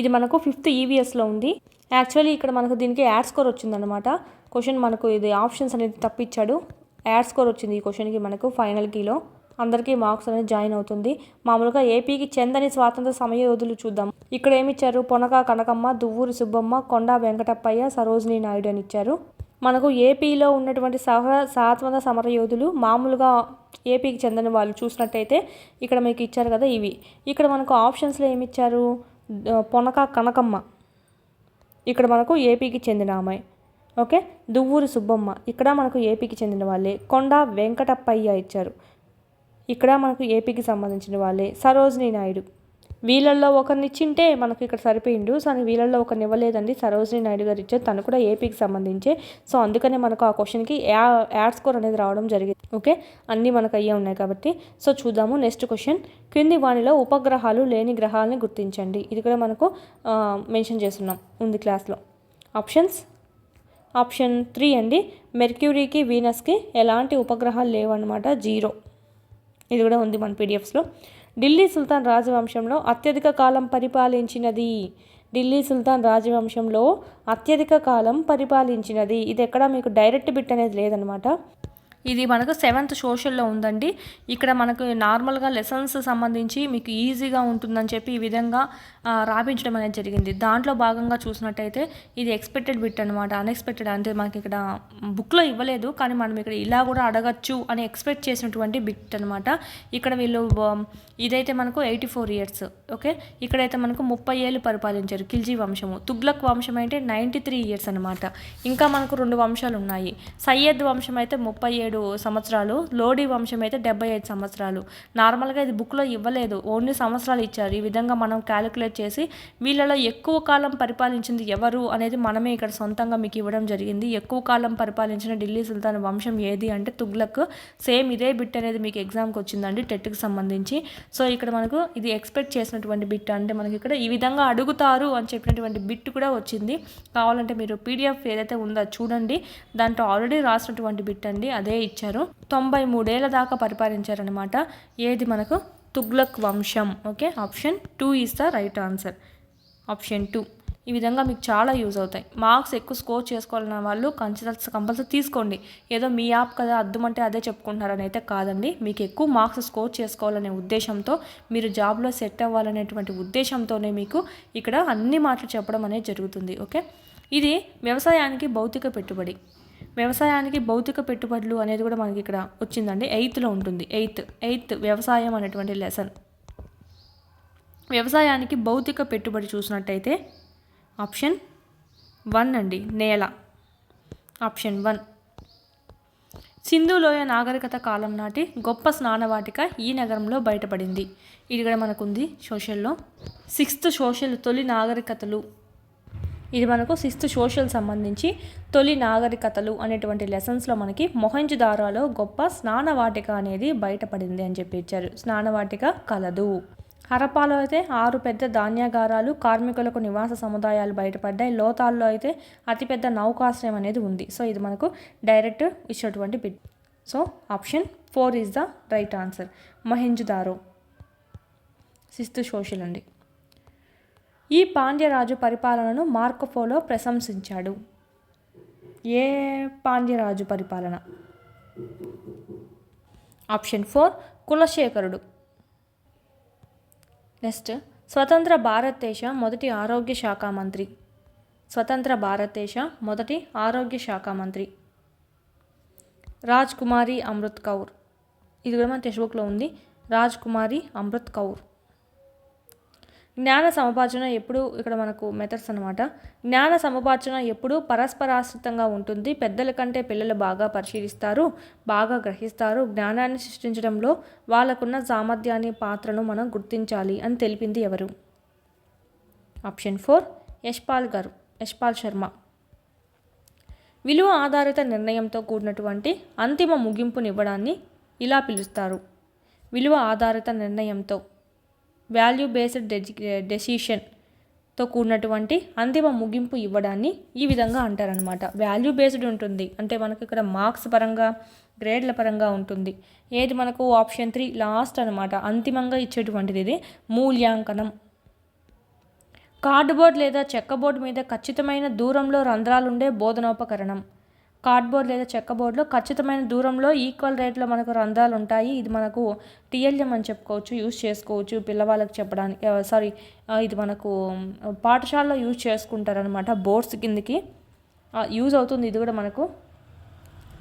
ఇది మనకు 5th EVSలో ఉంది. యాక్చువల్లీ ఇక్కడ మనకు దీనికి యాడ్ స్కోర్ వచ్చిందనమాట. క్వశ్చన్ మనకు ఇది ఆప్షన్స్ అనేది తప్పిచ్చాడు, యాడ్ స్కోర్ వచ్చింది ఈ క్వశ్చన్కి మనకు ఫైనల్ కీలో. అందరికీ మార్క్స్ అనేది జాయిన్ అవుతుంది. మామూలుగా ఏపీకి చెందని స్వాతంత్ర సమరయోధులు చూద్దాం. ఇక్కడ ఏమి ఇచ్చారు? పొనక కనకమ్మ, దువ్వూరి సుబ్బమ్మ, కొండా వెంకటప్పయ్య, సరోజినీ నాయుడు అని ఇచ్చారు. మనకు ఏపీలో ఉన్నటువంటి స్వాతంత్ర సమరయోధులు మామూలుగా ఏపీకి చెందని వాళ్ళు చూసినట్టయితే ఇక్కడ మీకు ఇచ్చారు కదా ఇవి. ఇక్కడ మనకు ఆప్షన్స్లో ఏమి ఇచ్చారు? పొనక కనకమ్మ ఇక్కడ మనకు ఏపీకి చెందిన ఆమె. ఓకే, దువ్వూరి సుబ్బమ్మ ఇక్కడ మనకు ఏపీకి చెందిన వాళ్ళే. కొండా వెంకటప్పయ్య ఇచ్చారు, ఇక్కడ మనకు ఏపీకి సంబంధించిన వాళ్ళే. సరోజినీ నాయుడు వీళ్ళల్లో ఒకరిని ఇచ్చింటే మనకు ఇక్కడ సరిపోయిండు. సో వీళ్ళల్లో ఒకరిని ఇవ్వలేదండి, సరోజినీ నాయుడు గారు ఇచ్చారు, తను కూడా ఏపీకి సంబంధించే. సో అందుకనే మనకు ఆ క్వశ్చన్కి యాడ్ స్కోర్ అనేది రావడం జరిగింది. ఓకే, అన్నీ మనకు అయ్యే ఉన్నాయి కాబట్టి. సో చూద్దాము నెక్స్ట్ క్వశ్చన్. క్రింది వానిలో ఉపగ్రహాలు లేని గ్రహాలని గుర్తించండి. ఇది కూడా మనకు మెన్షన్ చేస్తున్నాం ఉంది క్లాస్లో. ఆప్షన్ 3 అండి, మెర్క్యూరీకి వీనస్కి ఎలాంటి ఉపగ్రహాలు లేవన్నమాట, 0. ఇది కూడా ఉంది మన పీడిఎఫ్స్లో. ఢిల్లీ సుల్తాన్ రాజవంశంలో అత్యధిక కాలం పరిపాలించినది. ఢిల్లీ సుల్తాన్ రాజవంశంలో అత్యధిక కాలం పరిపాలించినది. ఇది ఎక్కడ మీకు డైరెక్ట్ బిట్ అనేది లేదనమాట. ఇది మనకు 7th సోషల్లో ఉందండి. ఇక్కడ మనకు నార్మల్గా లెసన్స్ సంబంధించి మీకు ఈజీగా ఉంటుందని చెప్పి ఈ విధంగా రాపించడం అనేది జరిగింది. దాంట్లో భాగంగా చూసినట్టయితే ఇది ఎక్స్పెక్టెడ్ బిట్ అనమాట. అన్ఎక్స్పెక్టెడ్ అంటే మనకి ఇక్కడ బుక్లో ఇవ్వలేదు, కానీ మనం ఇక్కడ ఇలా కూడా అడగచ్చు అని ఎక్స్పెక్ట్ చేసినటువంటి బిట్ అనమాట. ఇక్కడ వీళ్ళు ఇదైతే మనకు 84 ఇయర్స్. ఓకే, ఇక్కడైతే మనకు 30 ఏళ్ళు పరిపాలించారు ఖిల్జీ వంశము. తుగ్లక్ వంశం అయితే 93 ఇయర్స్ అనమాట. ఇంకా మనకు 2 వంశాలు ఉన్నాయి. సయ్యద్ వంశం అయితే 37 సంవత్సరాలు, లోడీ వంశం అయితే 75 సంవత్సరాలు. నార్మల్గా ఇది బుక్లో ఇవ్వలేదు, ఓన్లీ సంవత్సరాలు ఇచ్చారు. ఈ విధంగా మనం క్యాలిక్యులేట్ చేసి వీళ్ళలో ఎక్కువ కాలం పరిపాలించింది ఎవరు అనేది మనమే ఇక్కడ సొంతంగా మీకు ఇవ్వడం జరిగింది. ఎక్కువ కాలం పరిపాలించిన ఢిల్లీ సుల్తాన్ వంశం ఏది అంటే తుగ్లక్. సేమ్ ఇదే బిట్ అనేది మీకు ఎగ్జామ్కి వచ్చిందండి, టెట్కి సంబంధించి. సో ఇక్కడ మనకు ఇది ఎక్స్పెక్ట్ చేసినటువంటి బిట్, అంటే మనకి ఇక్కడ ఈ విధంగా అడుగుతారు అని చెప్పినటువంటి బిట్ కూడా వచ్చింది. కావాలంటే మీరు పీడిఎఫ్ ఏదైతే ఉందో చూడండి, దాంట్లో ఆల్రెడీ రాసినటువంటి బిట్ అండి, అదే ఇచ్చారు. 93 ఏళ్ళ దాకా పరిపాలించారనమాట. ఏది మనకు తుగ్లక్ వంశం. Okay, option 2 is the right answer. Option 2. ఈ విధంగా మీకు చాలా యూజ్ అవుతాయి. మార్క్స్ ఎక్కువ స్కోర్ చేసుకోవాలన్న వాళ్ళు కంపల్సరీ తీసుకోండి. ఏదో మీ యాప్ కదా అర్థమంటే అదే చెప్పుకుంటున్నారని అయితే కాదండి. మీకు ఎక్కువ మార్క్స్ స్కోర్ చేసుకోవాలనే ఉద్దేశంతో, మీరు జాబ్లో సెట్ అవ్వాలనేటువంటి ఉద్దేశంతోనే మీకు ఇక్కడ అన్ని మాటలు చెప్పడం అనేది జరుగుతుంది. ఓకే, ఇది వ్యవసాయానికి భౌతిక పెట్టుబడి. వ్యవసాయానికి భౌతిక పెట్టుబడులు అనేది కూడా మనకి ఇక్కడ వచ్చిందండి, 8th ఉంటుంది. ఎయిత్ వ్యవసాయం అనేటువంటి లెసన్. వ్యవసాయానికి భౌతిక పెట్టుబడి చూసినట్టయితే ఆప్షన్ 1 అండి, నేల. ఆప్షన్ 1. సింధులోయ నాగరికత కాలం నాటి గొప్ప స్నానవాటిక ఈ నగరంలో బయటపడింది. ఇది కూడా మనకుంది సోషల్లో. 6th సోషల్, తొలి నాగరికతలు. ఇది మనకు 6th సోషల్ సంబంధించి తొలి నాగరికతలు అనేటువంటి లెసన్స్లో మనకి మొహంజదారోలో గొప్ప స్నానవాటిక అనేది బయటపడింది అని చెప్పి ఇచ్చారు. స్నానవాటిక కలదు. హరప్పాలో అయితే 6 పెద్ద ధాన్యాగారాలు, కార్మికులకు నివాస సముదాయాలు బయటపడ్డాయి. లోతాల్లో అయితే అతిపెద్ద నౌకాశ్రయం అనేది ఉంది. సో ఇది మనకు డైరెక్ట్ ఇచ్చినటువంటి bit. So option 4 is the right answer. Mohenjo-daro 6th social అండి. ఈ పాండ్యరాజు పరిపాలనను మార్కోపోలో ప్రశంసించాడు. ఏ పాండ్యరాజు పరిపాలన? ఆప్షన్ 4 కులశేఖరుడు. నెక్స్ట్, స్వతంత్ర భారతదేశ మొదటి ఆరోగ్య శాఖ మంత్రి. స్వతంత్ర భారతదేశ మొదటి ఆరోగ్య శాఖ మంత్రి రాజ్ కుమారి అమృత్ కౌర్. ఇది కూడా మన టెక్స్ట్ బుక్లో ఉంది, రాజ్ కుమారి అమృత్ కౌర్. జ్ఞాన సముపార్జన ఎప్పుడు, ఇక్కడ మనకు మెథడ్స్ అనమాట. జ్ఞాన సముపార్జన ఎప్పుడు పరస్పరాశ్రితంగా ఉంటుంది. పెద్దల కంటే పిల్లలు బాగా పరిశీలిస్తారు, బాగా గ్రహిస్తారు. జ్ఞానాన్ని సృష్టించడంలో వాళ్ళకున్న సామర్థ్యాన్ని, పాత్రను మనం గుర్తించాలి అని తెలిపింది ఎవరు? ఆప్షన్ 4 యశ్పాల్ శర్మ. విలువ ఆధారిత నిర్ణయంతో కూడినటువంటి అంతిమ ముగింపునివ్వడాన్ని ఇలా పిలుస్తారు. విలువ ఆధారిత నిర్ణయంతో, వాల్యూ బేస్డ్ డెసిషన్తో కూడినటువంటి అంతిమ ముగింపు ఇవ్వడాన్ని ఈ విధంగా అంటారనమాట. వాల్యూ బేస్డ్ ఉంటుంది అంటే మనకు ఇక్కడ మార్క్స్ పరంగా, గ్రేడ్ల పరంగా ఉంటుంది. ఏది మనకు ఆప్షన్ 3 లాస్ట్ అనమాట, అంతిమంగా ఇచ్చేటువంటిది. ఇది మూల్యాంకనం. కార్డుబోర్డ్ లేదా చెక్కబోర్డు మీద ఖచ్చితమైన దూరంలో రంధ్రాలుండే బోధనోపకరణం. కార్డ్బోర్డ్ లేదా చెక్క బోర్డులో ఖచ్చితమైన దూరంలో ఈక్వల్ రేట్లో మనకు రంధ్రాలు ఉంటాయి. ఇది మనకు టీఎల్ఎం అని చెప్పుకోవచ్చు, యూజ్ చేసుకోవచ్చు పిల్లవాళ్ళకి చెప్పడానికి. ఇది మనకు పాఠశాలలో యూజ్ చేసుకుంటారనమాట. బోర్డ్స్ కిందకి యూజ్ అవుతుంది. ఇది కూడా మనకు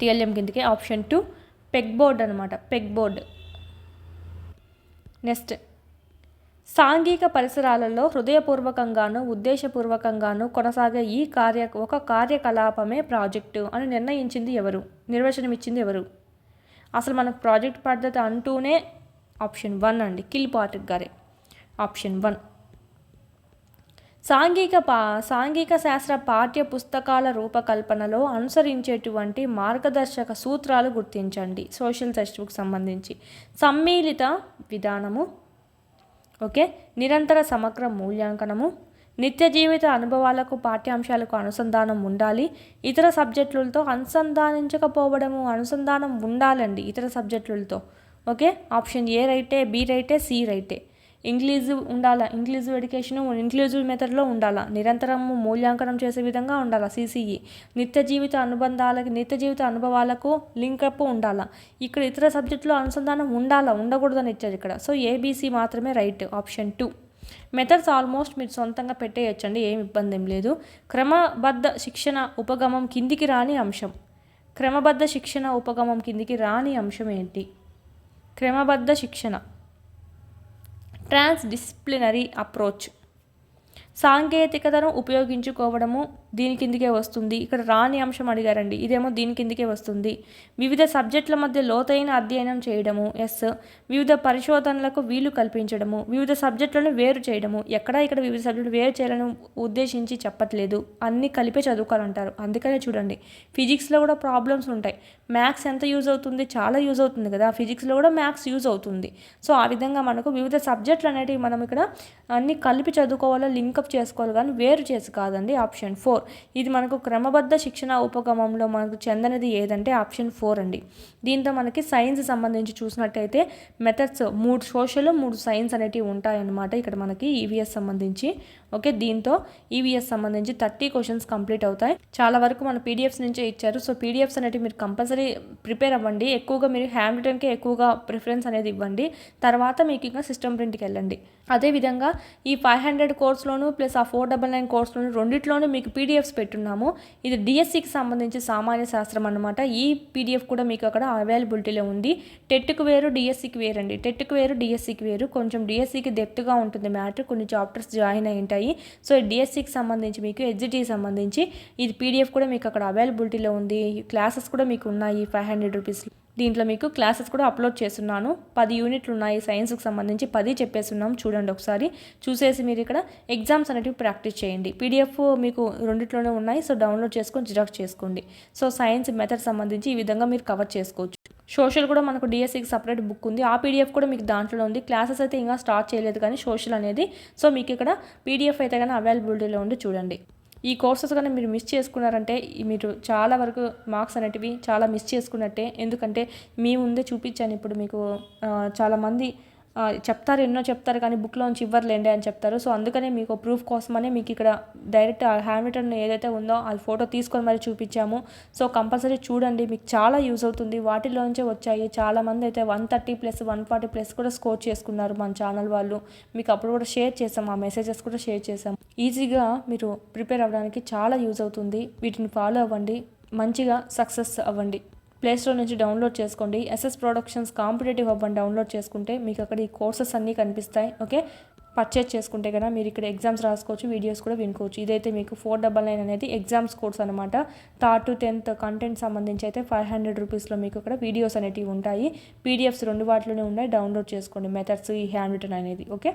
టీఎల్ఎం కిందకి. ఆప్షన్ 2 పెగ్ బోర్డ్ అనమాట, పెగ్ బోర్డ్. నెక్స్ట్, సాంఘిక పరిసరాలలో హృదయపూర్వకంగాను ఉద్దేశపూర్వకంగాను కొనసాగే ఈ ఒక కార్యకలాపమే ప్రాజెక్టు అని నిర్ణయించింది ఎవరు? నిర్వచనం ఇచ్చింది ఎవరు? అసలు మనకు ప్రాజెక్ట్ పద్ధతి అంటూనే ఆప్షన్ 1 అండి, కిల్పాట్రిక్ గారే. ఆప్షన్ 1. సాంఘిక శాస్త్ర పాఠ్య పుస్తకాల రూపకల్పనలో అనుసరించేటువంటి మార్గదర్శక సూత్రాలు గుర్తించండి. సోషల్ టెక్స్ట్బుక్ సంబంధించి సమ్మిళిత విధానము, ఓకే, నిరంతర సమగ్ర మూల్యాంకనము, నిత్య జీవిత అనుభవాలకు పాఠ్యాంశాలకు అనుసంధానం ఉండాలి, ఇతర సబ్జెక్టులతో అనుసంధానం ఉండాలండి ఇతర సబ్జెక్టులతో. ఓకే, ఆప్షన్ ఏ రైటే, బి రైటే, సి రైటే. ఇంక్లూజివ్ ఉండాలా, ఇంక్లూజివ్ ఎడ్యుకేషన్ ఇంక్లూజివ్ మెథడ్లో ఉండాలా, నిరంతరము మూల్యాంకనం చేసే విధంగా ఉండాలా, సిసిఈ. నిత్య జీవిత అనుభవాలకు లింకప్ ఉండాలా. ఇక్కడ ఇతర సబ్జెక్టులో అనుసంధానం ఉండాలా, ఉండకూడదని ఇచ్చారు ఇక్కడ. సో ఏబీసీ మాత్రమే రైట్. ఆప్షన్ 2. మెథడ్స్ ఆల్మోస్ట్ మీరు సొంతంగా పెట్టేయచ్చండి, ఏం ఇబ్బంది ఏం లేదు. క్రమబద్ధ శిక్షణ ఉపగమం కిందికి రాని అంశం. క్రమబద్ధ శిక్షణ ఉపగమం కిందికి రాని అంశం ఏంటి? క్రమబద్ధ శిక్షణ, ట్రాన్స్డిసిప్లినరీ అప్రోచ్, సాంకేతికతను ఉపయోగించుకోవడము దీని కిందికే వస్తుంది. ఇక్కడ రాని అంశం అడిగారండి, ఇదేమో దీని కిందికే వస్తుంది. వివిధ సబ్జెక్టుల మధ్య లోతైన అధ్యయనం చేయడము, ఎస్. వివిధ పరిశోధనలకు వీలు కల్పించడము, వివిధ సబ్జెక్టులను వేరు చేయడము. ఇక్కడ వివిధ సబ్జెక్టులు వేరు చేయాలని ఉద్దేశించి చెప్పట్లేదు, అన్నీ కలిపే చదువుకోవాలంటారు. అందుకనే చూడండి, ఫిజిక్స్లో కూడా ప్రాబ్లమ్స్ ఉంటాయి. మ్యాథ్స్ ఎంత యూజ్ అవుతుంది? చాలా యూజ్ అవుతుంది కదా, ఫిజిక్స్లో కూడా మ్యాథ్స్ యూజ్ అవుతుంది. సో ఆ విధంగా మనకు వివిధ సబ్జెక్టులు అనేటివి మనం ఇక్కడ అన్నీ కలిపి చదువుకోవాలో లింకప్ చేసుకోవాలి, కానీ వేరు చేసి కాదండి. ఆప్షన్ 4. ఇది మనకు క్రమబద్ధ శిక్షణ ఉపగమంలో మనకు చెందనిది ఏదంటే ఆప్షన్ 4 అండి. దీంతో మనకి సైన్స్ సంబంధించి చూసినట్టయితే మెథడ్స్ 3 సోషల్ 3 సైన్స్ అనేటివి ఉంటాయన్నమాట ఇక్కడ మనకి ఈవీఎస్ సంబంధించి. ఓకే, దీంతో ఈవీఎస్ సంబంధించి 30 క్వశ్చన్స్ కంప్లీట్ అవుతాయి. చాలా వరకు మన పీడిఎఫ్స్ నుంచే ఇచ్చారు. సో పీడిఎఫ్స్ అనేవి మీరు కంపల్సరీ ప్రిపేర్ అవ్వండి. ఎక్కువగా మీరు హ్యాండ్ రిటర్న్కే ఎక్కువగా ప్రిఫరెన్స్ అనేది ఇవ్వండి. తర్వాత మీకు ఇంకా సిస్టమ్ ప్రింట్కి వెళ్ళండి. అదేవిధంగా ఈ 500 కోర్సులోను ప్లస్ ఆ 499 కోర్సులోను రెండిట్లోనూ మీకు పీడిఎఫ్స్ పెట్టున్నాము. ఇది డిఎస్సికి సంబంధించి సామాన్య శాస్త్రం అన్నమాట. ఈ పీడిఎఫ్ కూడా మీకు అక్కడ అవైలబిలిటీలో ఉంది. టెట్కి వేరు, డిఎస్సికి వేరండి. టెట్కి వేరు, డిఎస్సికి వేరు. కొంచెం డిఎస్సికి డెప్త్గా ఉంటుంది మ్యాటర్, కొన్ని చాప్టర్స్ జాయిన్ అయి ఉంటాయి. సో డిఎస్సికి సంబంధించి మీకు ఎగ్జిటీకి సంబంధించి ఇది పీడిఎఫ్ కూడా మీకు అక్కడ అవైలబిలిటీలో ఉంది. క్లాసెస్ కూడా మీకు ఉన్నాయి 500 రూపీస్. దీంట్లో మీకు క్లాసెస్ కూడా అప్లోడ్ చేస్తున్నాను. 10 యూనిట్లు ఉన్నాయి సైన్స్కి సంబంధించి, 10 చెప్పేస్తున్నాం. చూడండి ఒకసారి, చూసేసి మీరు ఇక్కడ ఎగ్జామ్స్ అనేటివి ప్రాక్టీస్ చేయండి. పీడిఎఫ్ మీకు రెండిట్లోనే ఉన్నాయి. సో డౌన్లోడ్ చేసుకొని జిరాక్స్ చేసుకోండి. సో సైన్స్ మెథడ్ సంబంధించి ఈ విధంగా మీరు కవర్ చేసుకోవచ్చు. సోషల్ కూడా మనకు డిఎస్సికి సపరేట్ బుక్ ఉంది, ఆ పీడిఎఫ్ కూడా మీకు దాంట్లో ఉంది. క్లాసెస్ అయితే ఇంకా స్టార్ట్ చేయలేదు కానీ సోషల్ అనేది. సో మీకు ఇక్కడ పీడిఎఫ్ అయితే కానీ అవైలబిలిటీలో ఉంది, చూడండి. ఈ కోర్సెస్ కానీ మీరు మిస్ చేసుకున్నారంటే మీరు చాలా వరకు మార్క్స్ అనేటివి చాలా మిస్ చేసుకున్నట్టే. ఎందుకంటే మీ ముందే చూపించాను ఇప్పుడు మీకు. చాలామంది చెప్తారు, ఎన్నో చెప్తారు, కానీ బుక్లోంచి ఇవ్వర్లేండి అని చెప్తారు. సో అందుకనే మీకు ప్రూఫ్ కోసమనే మీకు ఇక్కడ డైరెక్ట్ హ్యాండ్ రిటర్న్ ఏదైతే ఉందో అది ఫోటో తీసుకొని మరి చూపించాము. సో కంపల్సరీ చూడండి, మీకు చాలా యూజ్ అవుతుంది. వాటిలోంచే వచ్చాయి. చాలామంది అయితే 130+, 140+ కూడా స్కోర్ చేసుకున్నారు మన ఛానల్ వాళ్ళు. మీకు అప్పుడు కూడా షేర్ చేసాం, ఆ మెసేజెస్ కూడా షేర్ చేసాం. ఈజీగా మీరు ప్రిపేర్ అవ్వడానికి చాలా యూజ్ అవుతుంది. వీటిని ఫాలో అవ్వండి, మంచిగా సక్సెస్ అవ్వండి. ప్లేస్టోర్ నుంచి డౌన్లోడ్ చేసుకోండి. ఎస్ఎస్ ప్రొడక్షన్స్ కాంపిటేటివ్ హబ్ అని డౌన్లోడ్ చేసుకుంటే మీకు అక్కడ ఈ కోర్సెస్ అన్నీ కనిపిస్తాయి. ఓకే, పర్చేజ్ చేసుకుంటే కదా మీరు ఇక్కడ ఎగ్జామ్స్ రాసుకోవచ్చు, వీడియోస్ కూడా వినుకోవచ్చు. ఇదైతే మీకు 499 అనేది ఎగ్జామ్స్ కోర్స్ అనమాట. 3rd to 10th కంటెంట్ సంబంధించి అయితే 500 రూపీస్లో మీకు ఇక్కడ వీడియోస్ అనేటివి ఉంటాయి. పీడిఎఫ్స్ 2 వాటిలోనే ఉన్నాయి, డౌన్లోడ్ చేసుకోండి మెథడ్స్, ఈ హ్యాండ్ రిటన్ అనేది. ఓకే.